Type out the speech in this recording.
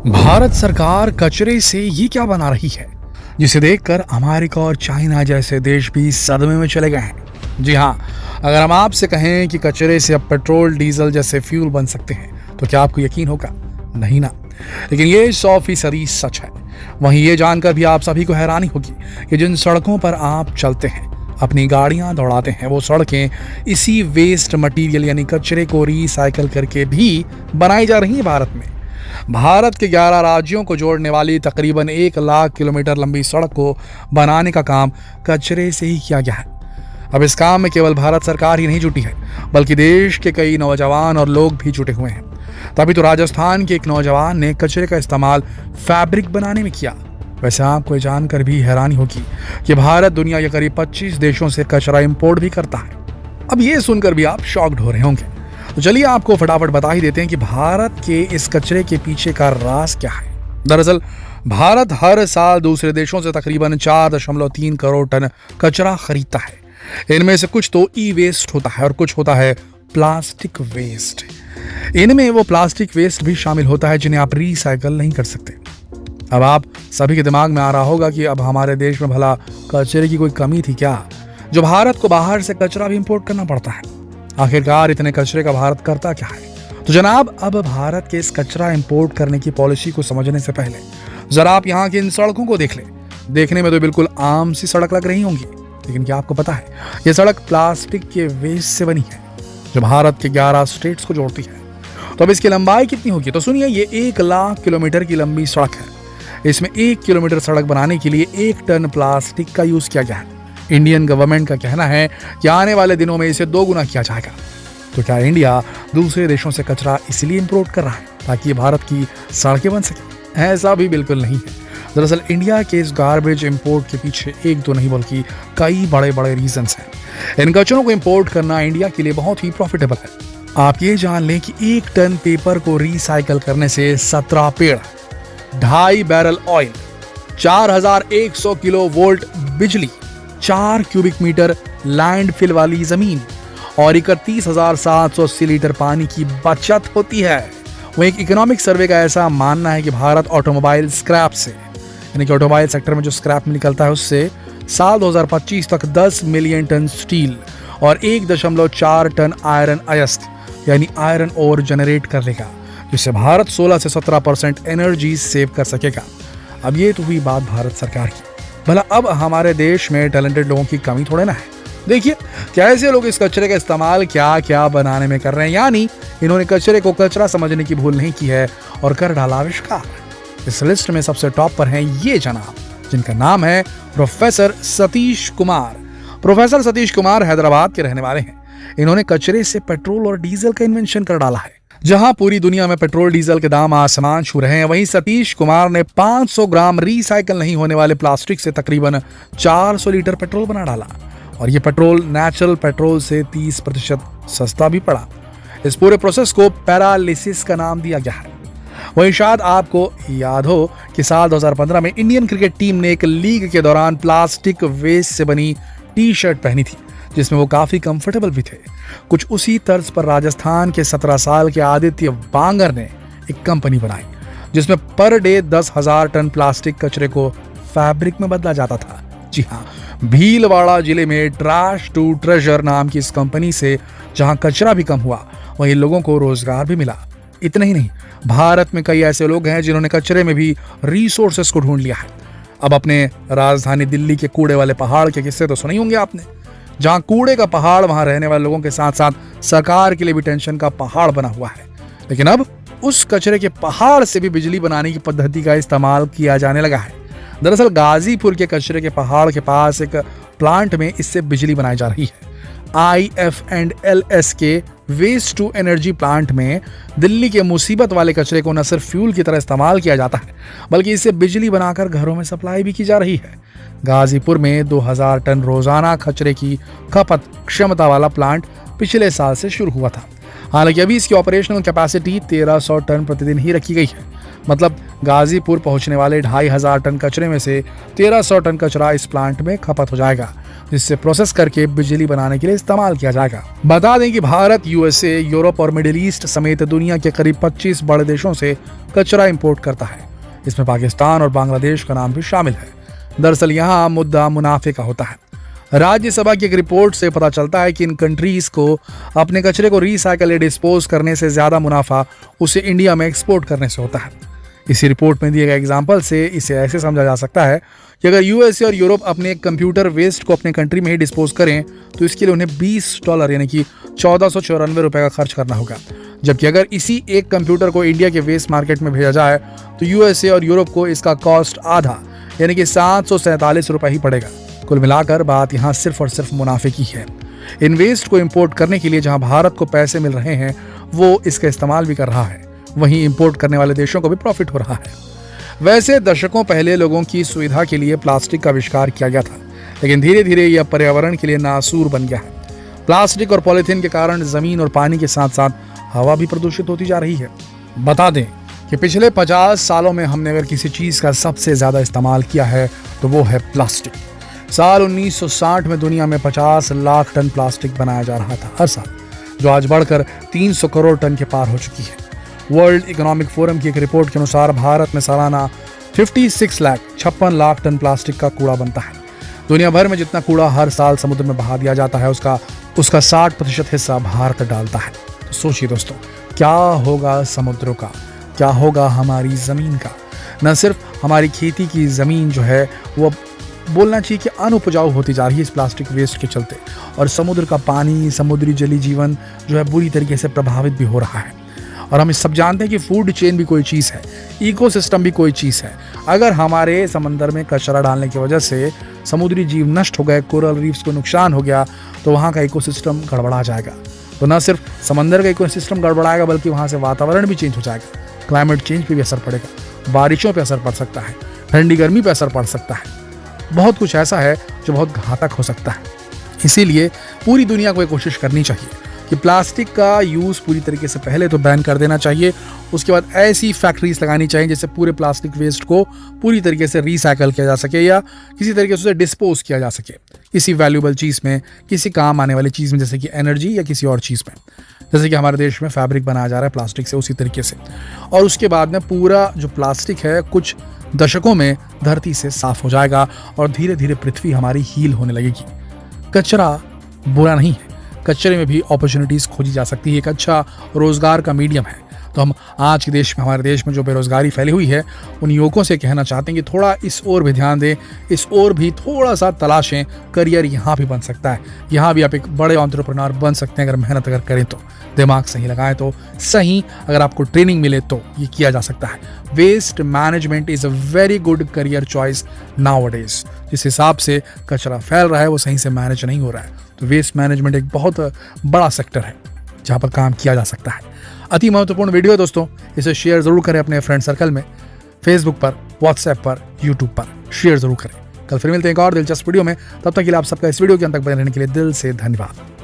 भारत सरकार कचरे से ये क्या बना रही है, जिसे देखकर अमेरिका और चाइना जैसे देश भी सदमे में चले गए हैं। जी हाँ, अगर हम आपसे कहें कि कचरे से अब पेट्रोल डीजल जैसे फ्यूल बन सकते हैं तो क्या आपको यकीन होगा? नहीं ना। लेकिन ये 100% सच है। वहीं ये जानकर भी आप सभी को हैरानी होगी कि जिन सड़कों पर आप चलते हैं, अपनी गाड़ियां दौड़ाते हैं, वो सड़कें इसी वेस्ट मटेरियल यानी कचरे को रिसाइकल करके भी बनाई जा रही हैं। भारत के 11 राज्यों को जोड़ने वाली तकरीबन 1 लाख किलोमीटर लंबी सड़क को बनाने का काम कचरे से ही किया गया है। अब इस काम में केवल भारत सरकार ही नहीं जुटी है, बल्कि देश के कई नौजवान और लोग भी जुटे हुए हैं। तभी तो राजस्थान के एक नौजवान ने कचरे का इस्तेमाल फैब्रिक बनाने में किया। वैसे आपको ये जानकर भी हैरानी होगी कि भारत दुनिया के करीब 25 देशों से कचरा इंपोर्ट भी करता है। अब ये सुनकर भी आप शॉक्ड हो रहे होंगे, तो चलिए आपको फटाफट बता ही देते हैं कि भारत के इस कचरे के पीछे का राज क्या है। दरअसल भारत हर साल दूसरे देशों से तकरीबन 4.3 करोड़ टन कचरा खरीदता है। इनमें से कुछ तो ई वेस्ट होता है और कुछ होता है प्लास्टिक वेस्ट। इनमें वो प्लास्टिक वेस्ट भी शामिल होता है जिन्हें आप रिसाइकल नहीं कर सकते। अब आप सभी के दिमाग में आ रहा होगा कि अब हमारे देश में भला कचरे की कोई कमी थी क्या, जो भारत को बाहर से कचरा भी इंपोर्ट करना पड़ता है। आखिरकार इतने कचरे का भारत करता क्या है? तो जनाब, अब भारत के इस कचरा इंपोर्ट करने की पॉलिसी को समझने से पहले जरा आप यहाँ की इन सड़कों को देख लें। देखने में तो बिल्कुल आम सी सड़क लग रही होंगी, लेकिन क्या आपको पता है ये सड़क प्लास्टिक के वेस्ट से बनी है, जो भारत के 11 स्टेट्स को जोड़ती है। तो अब इसकी लंबाई कितनी होगी? तो सुनिए, ये 1 लाख किलोमीटर की लंबी सड़क है। इसमें 1 किलोमीटर सड़क बनाने के लिए 1 टन प्लास्टिक का यूज किया गया है। इंडियन गवर्नमेंट का कहना है कि आने वाले दिनों में इसे 2 गुना किया जाएगा। तो क्या इंडिया दूसरे देशों से कचरा इसलिए इंपोर्ट कर रहा है ताकि भारत की सड़कें बन सके? ऐसा भी बिल्कुल नहीं है। दरअसल इंडिया के इस गार्बेज इंपोर्ट के पीछे एक दो नहीं बल्कि कई बड़े बड़े रीजंस हैं। इन कचरों को इंपोर्ट करना इंडिया के लिए बहुत ही प्रॉफिटेबल है। आप ये जान लें कि 1 टन पेपर को रिसाइकल करने से 17 पेड़, 2.5 बैरल ऑयल, 4100 किलो वोल्ट बिजली, 4 क्यूबिक मीटर लैंडफिल वाली जमीन और 31,780 लीटर पानी की बचत होती है। वहीं एक इकोनॉमिक सर्वे का ऐसा मानना है कि भारत ऑटोमोबाइल स्क्रैप से, यानी कि ऑटोमोबाइल सेक्टर में जो स्क्रैप निकलता है, उससे साल 2025 तक 10 मिलियन टन स्टील और 1.4 टन आयरन अयस्क यानी आयरन ओर जनरेट कर लेगा, जिससे भारत 16 से 17% एनर्जी सेव कर सकेगा। अब ये तो हुई बात भारत सरकार की। भला अब हमारे देश में टैलेंटेड लोगों की कमी थोड़े ना है। देखिए कैसे लोग इस कचरे का इस्तेमाल क्या क्या बनाने में कर रहे हैं। यानी इन्होंने कचरे को कचरा समझने की भूल नहीं की है और कर डाला आविष्कार। इस लिस्ट में सबसे टॉप पर हैं ये जनाब, जिनका नाम है प्रोफेसर सतीश कुमार। प्रोफेसर सतीश कुमार हैदराबाद के रहने वाले हैं। इन्होंने कचरे से पेट्रोल और डीजल का इन्वेंशन कर डाला है। जहां पूरी दुनिया में पेट्रोल डीजल के दाम आसमान छू रहे हैं, वहीं सतीश कुमार ने 500 ग्राम रिसाइकल नहीं होने वाले प्लास्टिक से तकरीबन 400 लीटर पेट्रोल बना डाला। और ये पेट्रोल नेचुरल पेट्रोल से 30% सस्ता भी पड़ा। इस पूरे प्रोसेस को पैरालिसिस का नाम दिया गया है। वहीं शायद आपको याद हो कि साल 2015 में इंडियन क्रिकेट टीम ने एक लीग के दौरान प्लास्टिक वेस्ट से बनी टी-शर्ट पहनी थी, जिसमें वो काफी कंफर्टेबल भी थे। कुछ उसी तर्ज पर राजस्थान के 17 साल के आदित्य बांगर ने एक कंपनी बनाई, जिसमें पर डे 10,000 टन प्लास्टिक कचरे को फैब्रिक में बदला जाता था। जी हाँ, भीलवाड़ा जिले में ट्रैश टू ट्रेजर नाम की इस कंपनी से जहां कचरा भी कम हुआ, वहीं लोगों को रोजगार भी मिला। इतना ही नहीं, भारत में कई ऐसे लोग हैं जिन्होंने कचरे में भी रिसोर्सेस को ढूंढ लिया है। अब अपने राजधानी दिल्ली के कूड़े वाले पहाड़ के किस्से तो सुने ही होंगे आपने। जहां कूड़े का पहाड़, वहां रहने वाले लोगों के साथ साथ सरकार के लिए भी टेंशन का पहाड़ बना हुआ है। लेकिन अब उस कचरे के पहाड़ से भी बिजली बनाने की पद्धति का इस्तेमाल किया जाने लगा है। दरअसल गाजीपुर के कचरे के पहाड़ के पास एक प्लांट में इससे बिजली बनाई जा रही है। IF&LS के वेस्ट टू एनर्जी प्लांट में दिल्ली के मुसीबत वाले कचरे को न सिर्फ फ्यूल की तरह इस्तेमाल किया जाता है, बल्कि इससे बिजली बनाकर घरों में सप्लाई भी की जा रही है। गाजीपुर में 2000 टन रोजाना कचरे की खपत क्षमता वाला प्लांट पिछले साल से शुरू हुआ था। हालांकि अभी इसकी ऑपरेशनल कैपेसिटी 1300 टन प्रतिदिन ही रखी गई है। मतलब गाजीपुर पहुंचने वाले 2500 टन कचरे में से 1300 टन कचरा इस प्लांट में खपत हो जाएगा। जिससे प्रोसेस करके बिजली बनाने के लिए इस्तेमाल किया जाएगा। बता दें कि भारत, यूएसए, यूरोप और मिडिल ईस्ट समेत दुनिया के करीब 25 बड़े देशों से कचरा इंपोर्ट करता है। इसमें पाकिस्तान और बांग्लादेश का नाम भी शामिल है। दरअसल यहाँ मुद्दा मुनाफे का होता है। राज्यसभा की एक रिपोर्ट से पता चलता है कि इन कंट्रीज को अपने कचरे को रिसाइकल या डिस्पोज करने से ज्यादा मुनाफा उसे इंडिया में एक्सपोर्ट करने से होता है। इसी रिपोर्ट में दिए गए एग्जाम्पल से इसे ऐसे समझा जा सकता है कि अगर यूएसए और यूरोप अपने कंप्यूटर वेस्ट को अपने कंट्री में ही डिस्पोज करें तो इसके लिए उन्हें $20 यानी कि 1494 रुपये का खर्च करना होगा। जबकि अगर इसी एक कंप्यूटर को इंडिया के वेस्ट मार्केट में भेजा जाए तो यूएसए और यूरोप को इसका कॉस्ट आधा यानी कि 747 रुपये ही पड़ेगा। कुल मिलाकर बात यहाँ सिर्फ और सिर्फ मुनाफे की है। इन वेस्ट को इंपोर्ट करने के लिए जहाँ भारत को पैसे मिल रहे हैं वो इसका इस्तेमाल भी कर रहा है, वहीं इंपोर्ट करने वाले देशों को भी प्रॉफिट हो रहा है। वैसे दशकों पहले लोगों की सुविधा के लिए प्लास्टिक का आविष्कार किया गया था, लेकिन धीरे धीरे यह पर्यावरण के लिए नासूर बन गया है। प्लास्टिक और पॉलीथीन के कारण जमीन और पानी के साथ साथ हवा भी प्रदूषित होती जा रही है। बता दें कि पिछले 50 सालों में हमने अगर किसी चीज का सबसे ज्यादा इस्तेमाल किया है तो वो है प्लास्टिक। साल 1960 में दुनिया में 50 लाख टन प्लास्टिक बनाया जा रहा था हर साल, जो आज बढ़कर 300 करोड़ टन के पार हो चुकी है। वर्ल्ड इकोनॉमिक फोरम की एक रिपोर्ट के अनुसार भारत में सालाना 56 लाख टन प्लास्टिक का कूड़ा बनता है। दुनिया भर में जितना कूड़ा हर साल समुद्र में बहा दिया जाता है उसका 60% हिस्सा भारत डालता है। तो सोचिए दोस्तों, क्या होगा समुद्रों का, क्या होगा हमारी ज़मीन का। न सिर्फ हमारी खेती की ज़मीन जो है वो बोलना चाहिए कि अनउपजाऊ होती जा रही है इस प्लास्टिक वेस्ट के चलते, और समुद्र का पानी, समुद्री जली जीवन जो है बुरी तरीके से प्रभावित भी हो रहा है। और हम सब जानते हैं कि फूड चेन भी कोई चीज़ है, इकोसिस्टम भी कोई चीज़ है। अगर हमारे समंदर में कचरा डालने की वजह से समुद्री जीव नष्ट हो गए, कोरल रीफ्स को नुकसान हो गया, तो वहाँ का इकोसिस्टम गड़बड़ा जाएगा। तो न सिर्फ समंदर का इकोसिस्टम गड़बड़ाएगा बल्कि वहाँ से वातावरण भी चेंज हो जाएगा। क्लाइमेट चेंज पे भी असर पड़ेगा, बारिशों पे असर पड़ सकता है, ठंडी गर्मी पे असर पड़ सकता है। बहुत कुछ ऐसा है जो बहुत घातक हो सकता है। इसीलिए पूरी दुनिया को ये कोशिश करनी चाहिए कि प्लास्टिक का यूज़ पूरी तरीके से पहले तो बैन कर देना चाहिए। उसके बाद ऐसी फैक्ट्रीज लगानी चाहिए जिससे पूरे प्लास्टिक वेस्ट को पूरी तरीके से रिसाइकल किया जा सके या किसी तरीके से उसे डिस्पोज किया जा सके किसी वैल्यूएबल चीज़ में, किसी काम आने वाली चीज़ में, जैसे कि एनर्जी या किसी और चीज़ में। जैसे कि हमारे देश में फैब्रिक बनाया जा रहा है प्लास्टिक से, उसी तरीके से। और उसके बाद में पूरा जो प्लास्टिक है कुछ दशकों में धरती से साफ हो जाएगा और धीरे धीरे पृथ्वी हमारी हील होने लगेगी। कचरा बुरा नहीं है, कचरे में भी अपॉर्चुनिटीज़ खोजी जा सकती है। एक अच्छा रोजगार का मीडियम है। तो हम आज के देश में, हमारे देश में जो बेरोजगारी फैली हुई है, उन युवकों से कहना चाहते हैं कि थोड़ा इस ओर भी ध्यान दें, इस ओर भी थोड़ा सा तलाशें। करियर यहाँ भी बन सकता है, यहाँ भी आप एक बड़े एंटरप्रेन्योर बन सकते हैं अगर मेहनत अगर करें तो, दिमाग सही लगाएं तो, सही अगर आपको ट्रेनिंग मिले तो ये किया जा सकता है। Waste management is a very good career choice nowadays. जिस हिसाब से कचरा फैल रहा है वो सही से मैनेज नहीं हो रहा है। तो वेस्ट मैनेजमेंट एक बहुत बड़ा सेक्टर है जहाँ पर काम किया जा सकता है। अति महत्वपूर्ण वीडियो है दोस्तों, इसे शेयर जरूर करें अपने फ्रेंड सर्कल में, फेसबुक पर, व्हाट्सएप पर, यूट्यूब पर शेयर जरूर करें। कल फिर मिलते हैं एक और दिलचस्प वीडियो में। तब तक के लिए आप सबका इस वीडियो के अंत तक बने रहने के लिए दिल से धन्यवाद।